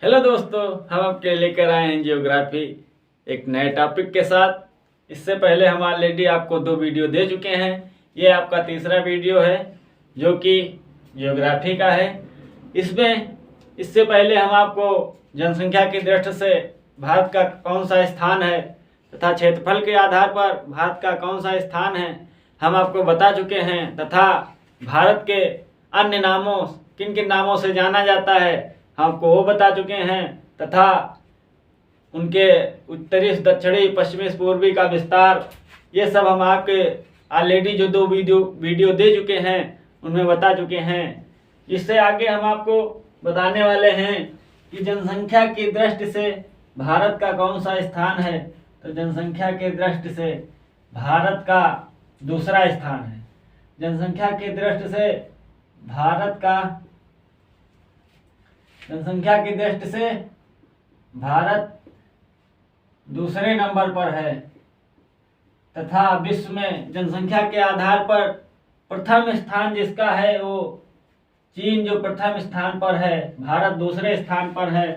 Hello दोस्तों, हम आपके लेकर आए हैं जियोग्राफी एक नए टॉपिक के साथ। इससे पहले हम ऑलरेडी आपको 2 वीडियो दे चुके हैं। ये आपका तीसरा वीडियो है जो कि जियोग्राफी का है। इससे पहले हम आपको जनसंख्या की दृष्टि से भारत का कौन सा स्थान है तथा क्षेत्रफल के आधार पर भारत का कौन सा स्थान है हम आपको बता चुके हैं, तथा भारत के अन्य नामों किन किन नामों से जाना जाता है आपको वो बता चुके हैं, तथा उनके उत्तरी दक्षिणी पश्चिमी पूर्वी का विस्तार, ये सब हम आपके ऑलरेडी जो 2 वीडियो दे चुके हैं उनमें बता चुके हैं। इससे आगे हम आपको बताने वाले हैं कि जनसंख्या की दृष्टि से भारत का कौन सा स्थान है। तो जनसंख्या की दृष्टि से भारत का दूसरा स्थान है। जनसंख्या की दृष्टि से भारत दूसरे नंबर पर है, तथा विश्व में जनसंख्या के आधार पर प्रथम स्थान जिसका है वो चीन जो प्रथम स्थान पर है, भारत दूसरे स्थान पर है।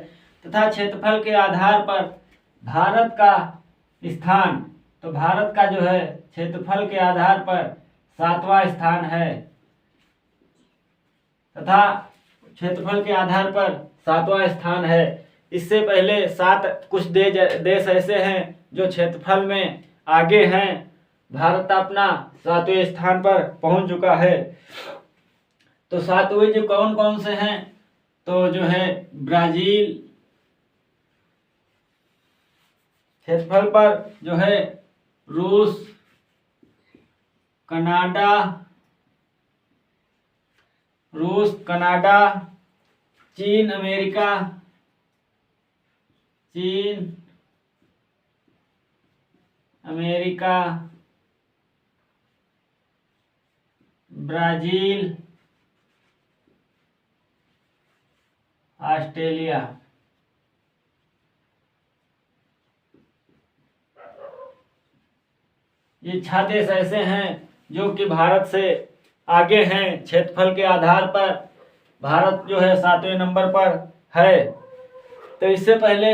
तथा क्षेत्रफल के आधार पर भारत का स्थान, तो भारत का जो है क्षेत्रफल के आधार पर 7वां स्थान है, तथा क्षेत्रफल के आधार पर 7वां स्थान है। इससे पहले 7 कुछ देश ऐसे हैं जो क्षेत्रफल में आगे हैं। भारत अपना 7वें स्थान पर पहुंच चुका है। तो 7वें जो कौन कौन से हैं, तो जो है ब्राजील, क्षेत्रफल पर जो है रूस, कनाडा, चीन, अमेरिका, ब्राजील, ऑस्ट्रेलिया। ये 6 देश ऐसे हैं जो कि भारत से आगे हैं। क्षेत्रफल के आधार पर भारत जो है 7वें नंबर पर है। तो इससे पहले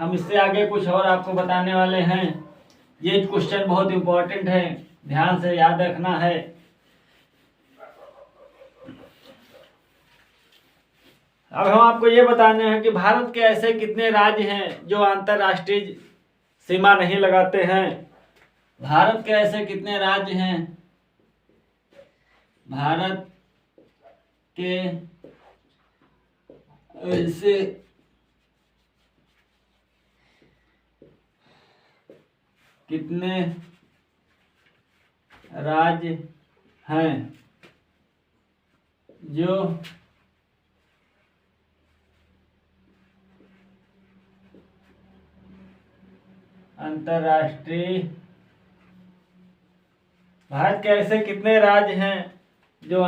हम इससे आगे कुछ और आपको बताने वाले हैं। ये क्वेश्चन बहुत इंपॉर्टेंट है, ध्यान से याद रखना है। अब हम आपको ये बताने हैं कि भारत के ऐसे कितने राज्य हैं जो अंतर्राष्ट्रीय सीमा नहीं लगाते हैं। भारत के ऐसे कितने राज्य हैं? भारत के ऐसे कितने राज्य हैं जो अंतर्राष्ट्रीय भारत के ऐसे कितने राज्य हैं जो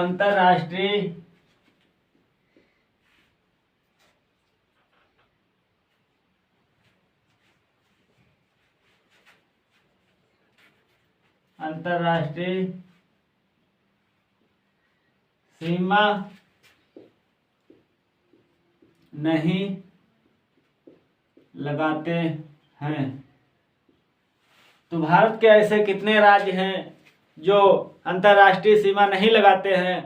अंतर्राष्ट्रीय सीमा नहीं लगाते हैं। तो भारत के ऐसे कितने राज्य हैं जो अंतर्राष्ट्रीय सीमा नहीं लगाते हैं?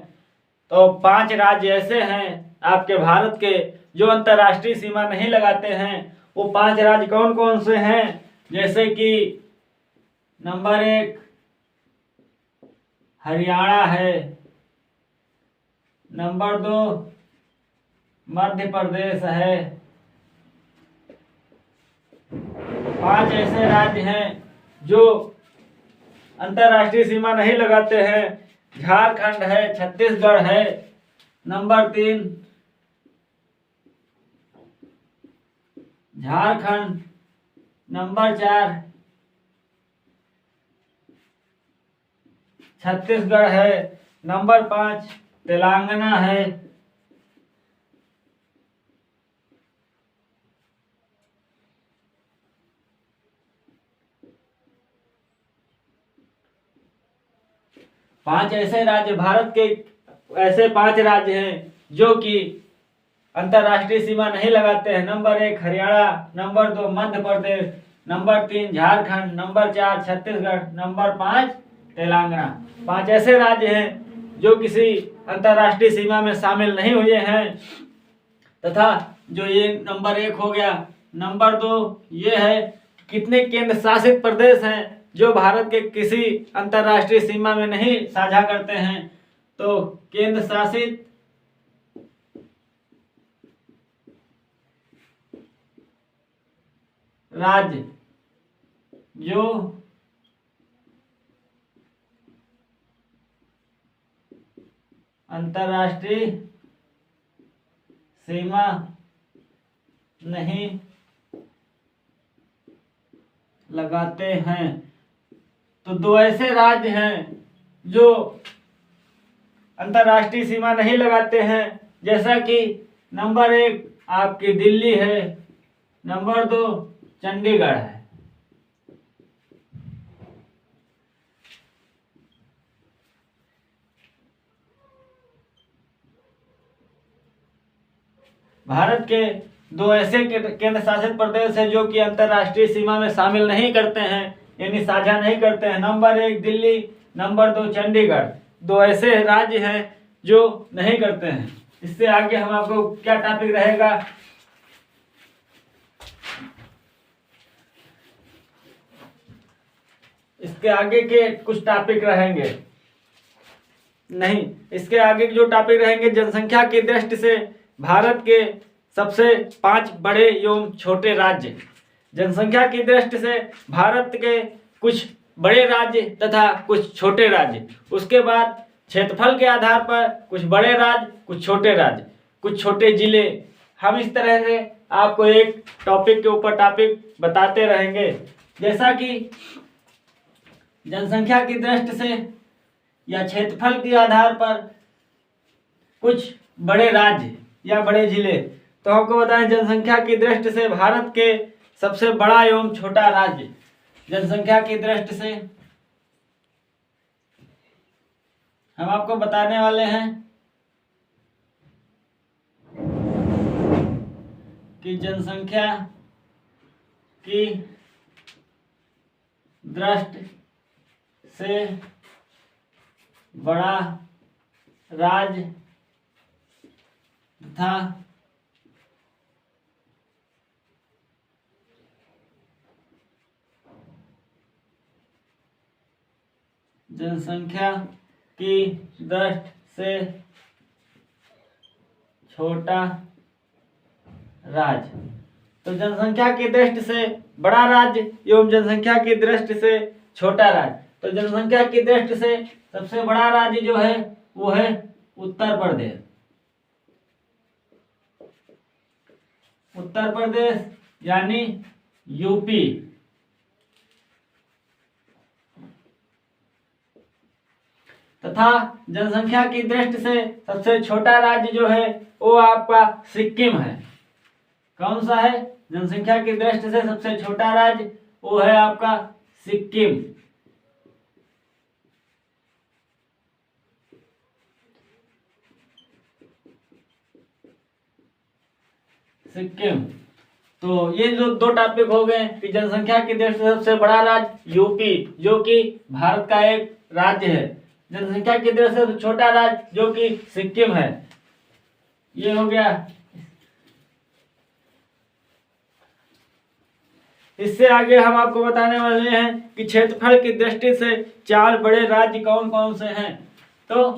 तो 5 राज्य ऐसे हैं आपके भारत के जो अंतर्राष्ट्रीय सीमा नहीं लगाते हैं। वो 5 राज्य कौन कौन से हैं? जैसे कि नंबर 1 हरियाणा है, नंबर 2 मध्य प्रदेश है। 5 ऐसे राज्य हैं जो अंतर्राष्ट्रीय सीमा नहीं लगाते हैं। झारखंड है, छत्तीसगढ़ है, नंबर 3 झारखंड, नंबर 4 छत्तीसगढ़ है, नंबर 5 तेलंगाना है। पांच ऐसे राज्य भारत के ऐसे 5 राज्य हैं जो कि अंतर्राष्ट्रीय सीमा नहीं लगाते हैं। Number 1 Haryana, number 2 Madhya Pradesh, number 3 Jharkhand, number 4 Chhattisgarh, number 5 Telangana. 5 ऐसे राज्य हैं जो किसी अंतर्राष्ट्रीय सीमा में शामिल नहीं हुए हैं। तथा जो ये नंबर 1 हो गया, नंबर 2 ये है कितने केंद्र शासित प्रदेश हैं जो भारत के किसी अंतर्राष्ट्रीय सीमा में नहीं साझा करते हैं। तो केंद्र शासित राज्य जो अंतर्राष्ट्रीय सीमा नहीं लगाते हैं। तो 2 ऐसे राज्य हैं जो अंतर्राष्ट्रीय सीमा नहीं लगाते हैं, जैसा कि नंबर 1 आपकी दिल्ली है, नंबर 2 चंडीगढ़ है। भारत के 2 ऐसे केंद्र शासित प्रदेश है जो कि अंतर्राष्ट्रीय सीमा में शामिल नहीं करते हैं, यानी साझा नहीं करते हैं। Number 1 Delhi, number 2 Chandigarh. 2 ऐसे राज्य हैं जो नहीं करते हैं। इससे आगे हम आपको क्या टॉपिक रहेगा, इसके आगे के कुछ टॉपिक रहेंगे नहीं, इसके आगे जो टॉपिक रहेंगे जनसंख्या की दृष्टि से भारत के सबसे 5 बड़े एवं छोटे राज्य। जनसंख्या की दृष्टि से भारत के कुछ बड़े राज्य तथा कुछ छोटे राज्य। उसके बाद क्षेत्रफल के आधार पर कुछ बड़े राज्य, कुछ छोटे राज्य, कुछ छोटे जिले। हम इस तरह से आपको एक टॉपिक के ऊपर टॉपिक बताते रहेंगे। जैसा कि जनसंख्या की दृष्टि से या क्षेत्रफल के आधार पर कुछ बड़े राज्य या बड़े जिले। तो हमको बताएं जनसंख्या की दृष्टि से भारत के सबसे बड़ा एवं छोटा राज्य। जनसंख्या की दृष्टि से हम आपको बताने वाले हैं कि जनसंख्या की दृष्टि से बड़ा राज्य तथा जनसंख्या की दृष्टि से छोटा राज्य। तो जनसंख्या की दृष्टि से बड़ा राज्य एवं जनसंख्या की दृष्टि से छोटा राज्य। तो जनसंख्या की दृष्टि से सबसे बड़ा राज्य जो है वो है उत्तर प्रदेश। उत्तर प्रदेश यानी यूपी। तथा जनसंख्या की दृष्टि से सबसे छोटा राज्य जो है वो आपका सिक्किम है। कौन सा है? जनसंख्या की दृष्टि से सबसे छोटा राज्य वो है आपका सिक्किम। सिक्किम। तो ये जो 2 टॉपिक हो गए कि जनसंख्या की दृष्टि से सबसे बड़ा राज्य यूपी जो कि भारत का एक राज्य है, जनसंख्या की दृष्टि से छोटा राज्य जो कि सिक्किम है, ये हो गया। इससे आगे हम आपको बताने वाले हैं कि क्षेत्रफल की दृष्टि से 4 बड़े राज्य कौन कौन से हैं। तो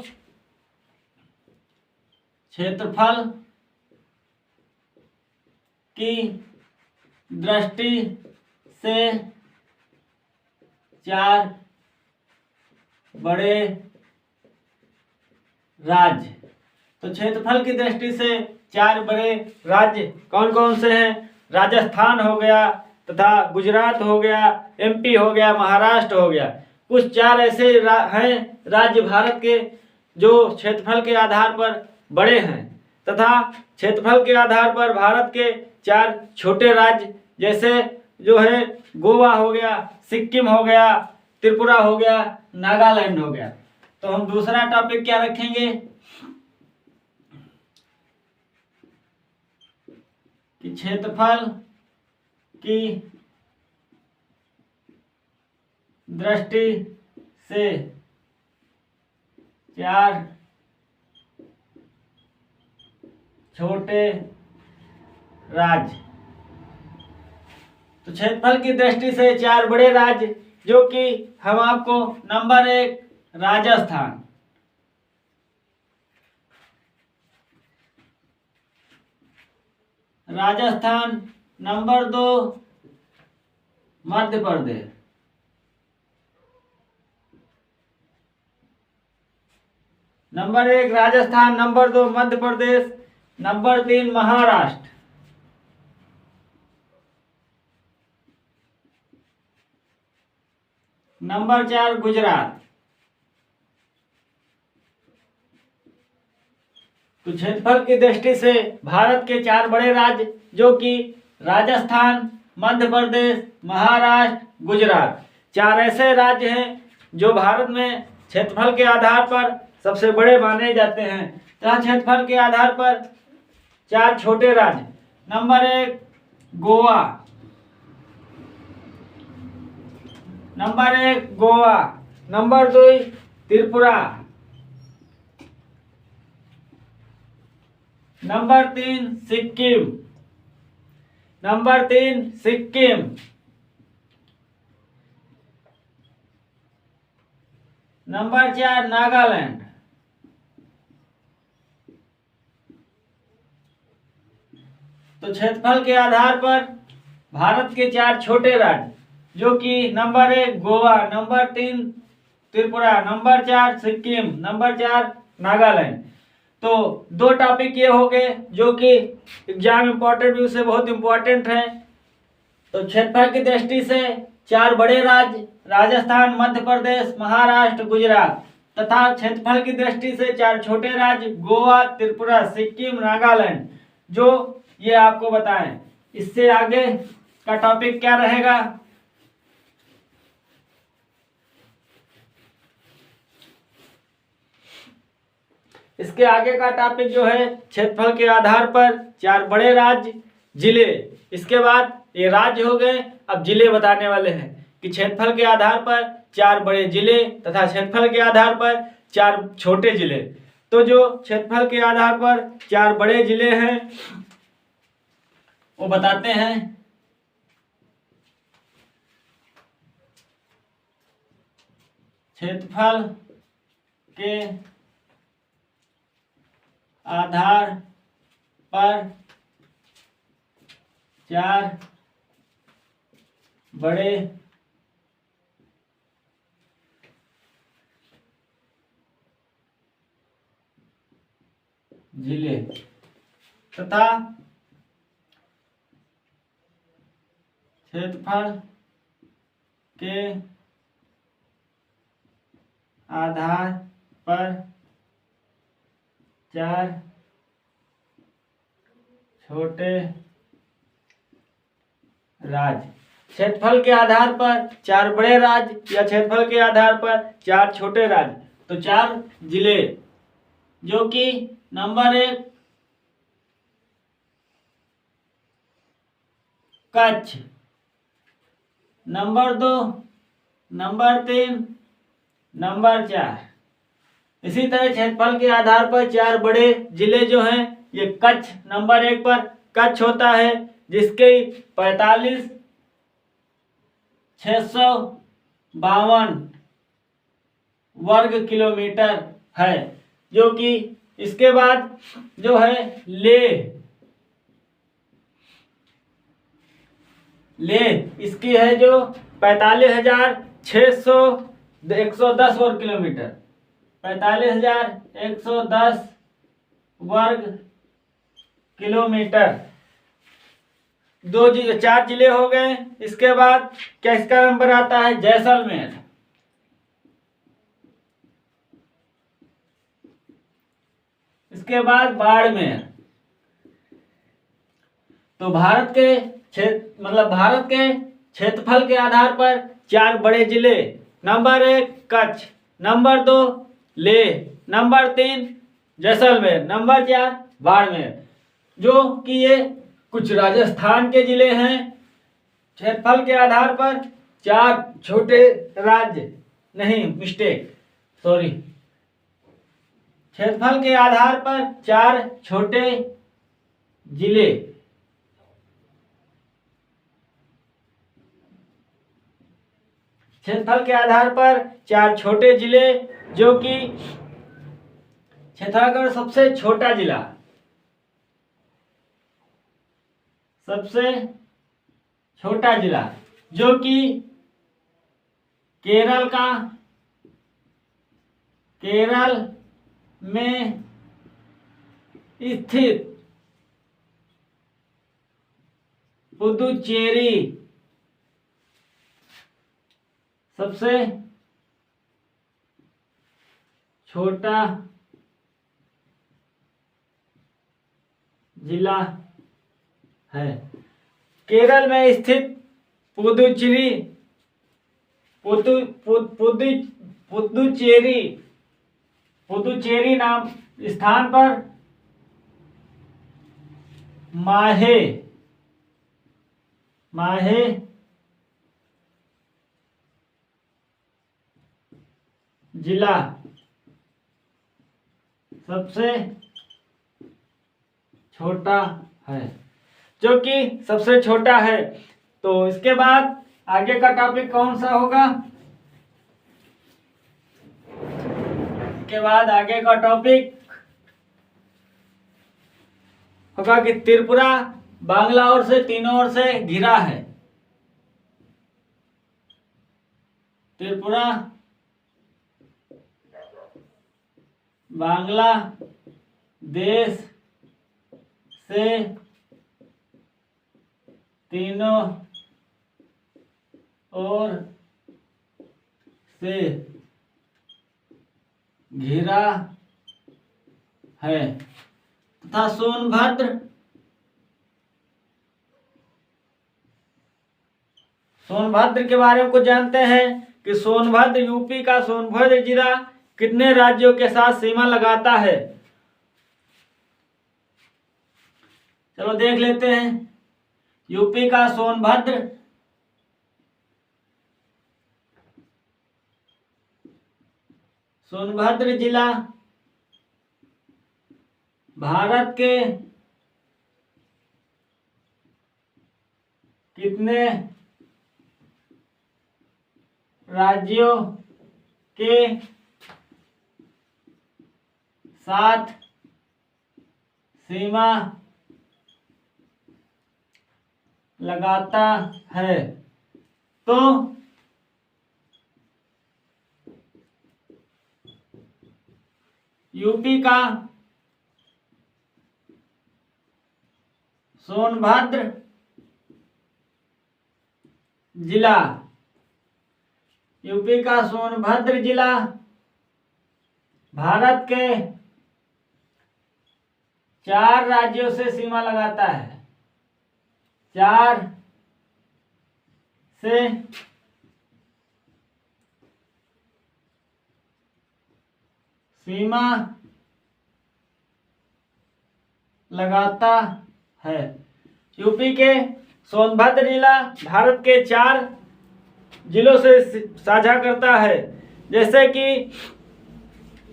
क्षेत्रफल की दृष्टि से 4 बड़े राज्य। तो क्षेत्रफल की दृष्टि से 4 बड़े राज्य कौन कौन से हैं? राजस्थान हो गया तथा गुजरात हो गया, एमपी हो गया, महाराष्ट्र हो गया। कुछ 4 ऐसे हैं राज्य भारत के जो क्षेत्रफल के आधार पर बड़े हैं तथा क्षेत्रफल के आधार पर भारत के 4 छोटे राज्य जैसे जो है गोवा हो गया, सिक्किम हो गया, त्रिपुरा हो गया, नागालैंड हो गया। तो हम दूसरा टॉपिक क्या रखेंगे? कि क्षेत्रफल की दृष्टि से 4 छोटे राज्य। तो क्षेत्रफल की दृष्टि से 4 बड़े राज्य, जो कि हम आपको number 1 Rajasthan, number 2 Madhya Pradesh, number 1 Rajasthan, number 2 Madhya Pradesh, number 3 Maharashtra, number 4 Gujarat. तो क्षेत्रफल की दृष्टि से भारत के 4 बड़े राज्य, जो कि राजस्थान, मध्य प्रदेश, महाराष्ट्र, गुजरात, 4 ऐसे राज्य हैं जो भारत में क्षेत्रफल के आधार पर सबसे बड़े माने जाते हैं। तथा क्षेत्रफल के आधार पर 4 छोटे राज्य, number 1 Goa, number 2 Tripura, number 3 Sikkim, number 4 Nagaland. तो क्षेत्रफल के आधार पर भारत के 4 छोटे राज्य, जो कि number 1 Goa, number 3 Tripura, number 4 Sikkim, number 4 Nagaland. तो 2 टॉपिक ये हो गए जो कि एग्जाम इंपॉर्टेंट व्यू से बहुत इंपॉर्टेंट हैं। तो क्षेत्रफल की दृष्टि से 4 बड़े राज्य, राजस्थान, मध्य प्रदेश, महाराष्ट्र, गुजरात, तथा क्षेत्रफल की दृष्टि से 4 छोटे राज्य, गोवा, त्रिपुरा, सिक्किम, नागालैंड, जो ये आपको बताएं। इससे आगे का टॉपिक क्या रहेगा? इसके आगे का टॉपिक जो है क्षेत्रफल के आधार पर 4 बड़े राज्य, जिले। इसके बाद ये राज्य हो गए, अब जिले बताने वाले हैं कि क्षेत्रफल के आधार पर 4 बड़े जिले तथा क्षेत्रफल के आधार पर 4 छोटे जिले। तो जो क्षेत्रफल के आधार पर 4 बड़े जिले हैं वो बताते हैं। क्षेत्रफल के आधार पर 4 बड़े जिले तथा क्षेत्रफल के आधार पर 4 छोटे राज्य। क्षेत्रफल के आधार पर 4 बड़े राज्य या क्षेत्रफल के आधार पर 4 छोटे राज्य। तो 4 जिले, जो कि number 1 Kutch, number 2, number 3, number 4। इसी तरह क्षेत्रफल के आधार पर 4 बड़े जिले जो हैं, ये कच्छ नंबर 1 पर कच्छ होता है, जिसके 45,652 वर्ग किलोमीटर है। जो कि इसके बाद जो है लेह इसकी है जो 45,110 वर्ग किलोमीटर, 45,110 वर्ग किलोमीटर। 4 जिले हो गए। इसके बाद क्या इसका नंबर आता है? जैसलमेर। इसके बाद बाड़मेर। तो भारत के क्षेत्रफल के आधार पर 4 बड़े जिले, number 1 Kutch, number 2 Leh, number 3 Jaisalmer, number 4 Barmer, जो कि ये कुछ राजस्थान के जिले हैं। क्षेत्रफल के आधार पर 4 छोटे राज्य, नहीं मिस्टेक, सॉरी, क्षेत्रफल के आधार पर 4 छोटे जिले। क्षेत्रफल के आधार पर 4 छोटे जिले, जो कि क्षेत्रफल सबसे छोटा जिला, सबसे छोटा जिला जो कि केरल में स्थित पुदुचेरी सबसे छोटा जिला है। केरल में स्थित पुदुचेरी नाम स्थान पर माहे जिला सबसे छोटा है, जो कि सबसे छोटा है। तो इसके बाद आगे का टॉपिक कौन सा होगा? इसके बाद आगे का टॉपिक होगा कि त्रिपुरा बांग्ला ओर से तीनों ओर से घिरा है। त्रिपुरा बांग्लादेश से तीनों ओर से घिरा है तथा सोनभद्र के बारे में कुछ जानते हैं कि सोनभद्र यूपी का सोनभद्र जिला कितने राज्यों के साथ सीमा लगाता है? चलो देख लेते हैं। यूपी का सोनभद्र जिला भारत के कितने राज्यों के साथ सीमा लगाता है? तो यूपी का सोनभद्र जिला भारत के 4 राज्यों से सीमा लगाता है। 4 से सीमा लगाता है। यूपी के सोनभद्र जिला भारत के 4 जिलों से साझा करता है, जैसे कि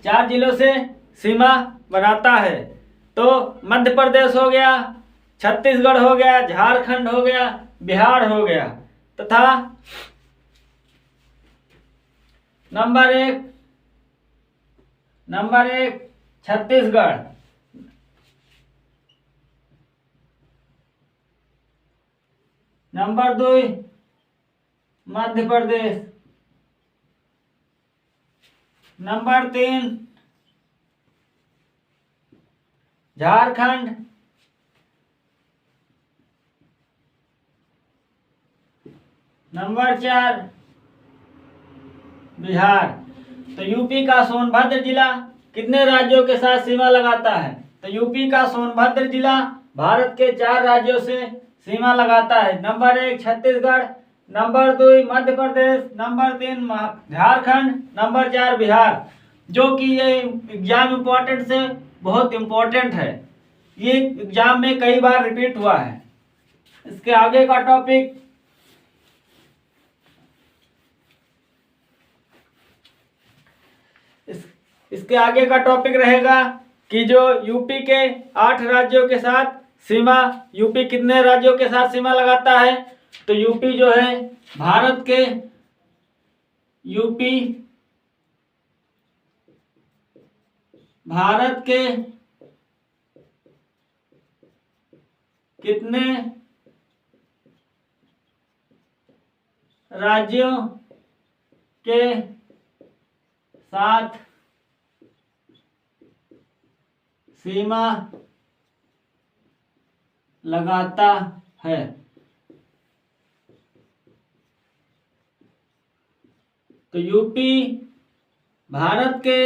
4 जिलों से सीमा बनाता है। तो मध्य प्रदेश हो गया, छत्तीसगढ़ हो गया, झारखंड हो गया, बिहार हो गया, तथा number 1 Chhattisgarh, number 2 Madhya Pradesh, number 3 Jharkhand, number 4 Bihar. तो यूपी का सोनभद्र जिला कितने राज्यों के साथ सीमा लगाता है? तो यूपी का सोनभद्र जिला भारत के 4 राज्यों से सीमा लगाता है। Number 1 Chhattisgarh, number 2 Madhya Pradesh, number 3 Jharkhand, number 4 Bihar. जो कि ये एग्जाम इम्पोर्टेंट से बहुत इम्पोर्टेंट है, ये एग्जाम में कई बार रिपीट हुआ है। इसके आगे का टॉपिक इसके आगे का टॉपिक रहेगा कि जो यूपी के 8 राज्यों के साथ सीमा, यूपी कितने राज्यों के साथ सीमा लगाता है। तो यूपी जो है भारत के कितने राज्यों के साथ सीमा लगाता है। तो यूपी भारत के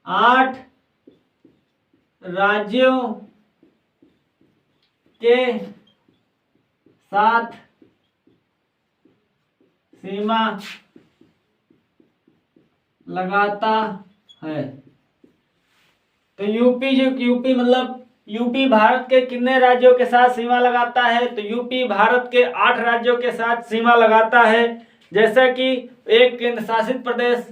8 राज्यों के साथ सीमा लगाता है। तो यूपी मतलब यूपी भारत के कितने राज्यों के साथ सीमा लगाता है। तो यूपी भारत के 8 राज्यों के साथ सीमा लगाता है, जैसे कि एक केंद्र शासित प्रदेश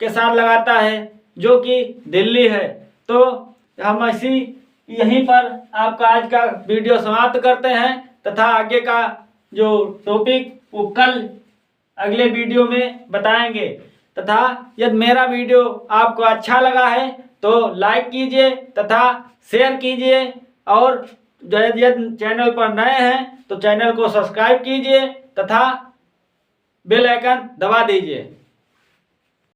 के साथ लगाता है जो कि दिल्ली है। तो हम यहीं पर आपका आज का वीडियो समाप्त करते हैं तथा आगे का जो टॉपिक वो कल अगले वीडियो में बताएंगे। तथा यदि मेरा वीडियो आपको अच्छा लगा है तो लाइक कीजिए तथा शेयर कीजिए, और यदि चैनल पर नए हैं तो चैनल को सब्सक्राइब कीजिए तथा बेल आइकन दबा दीजिए।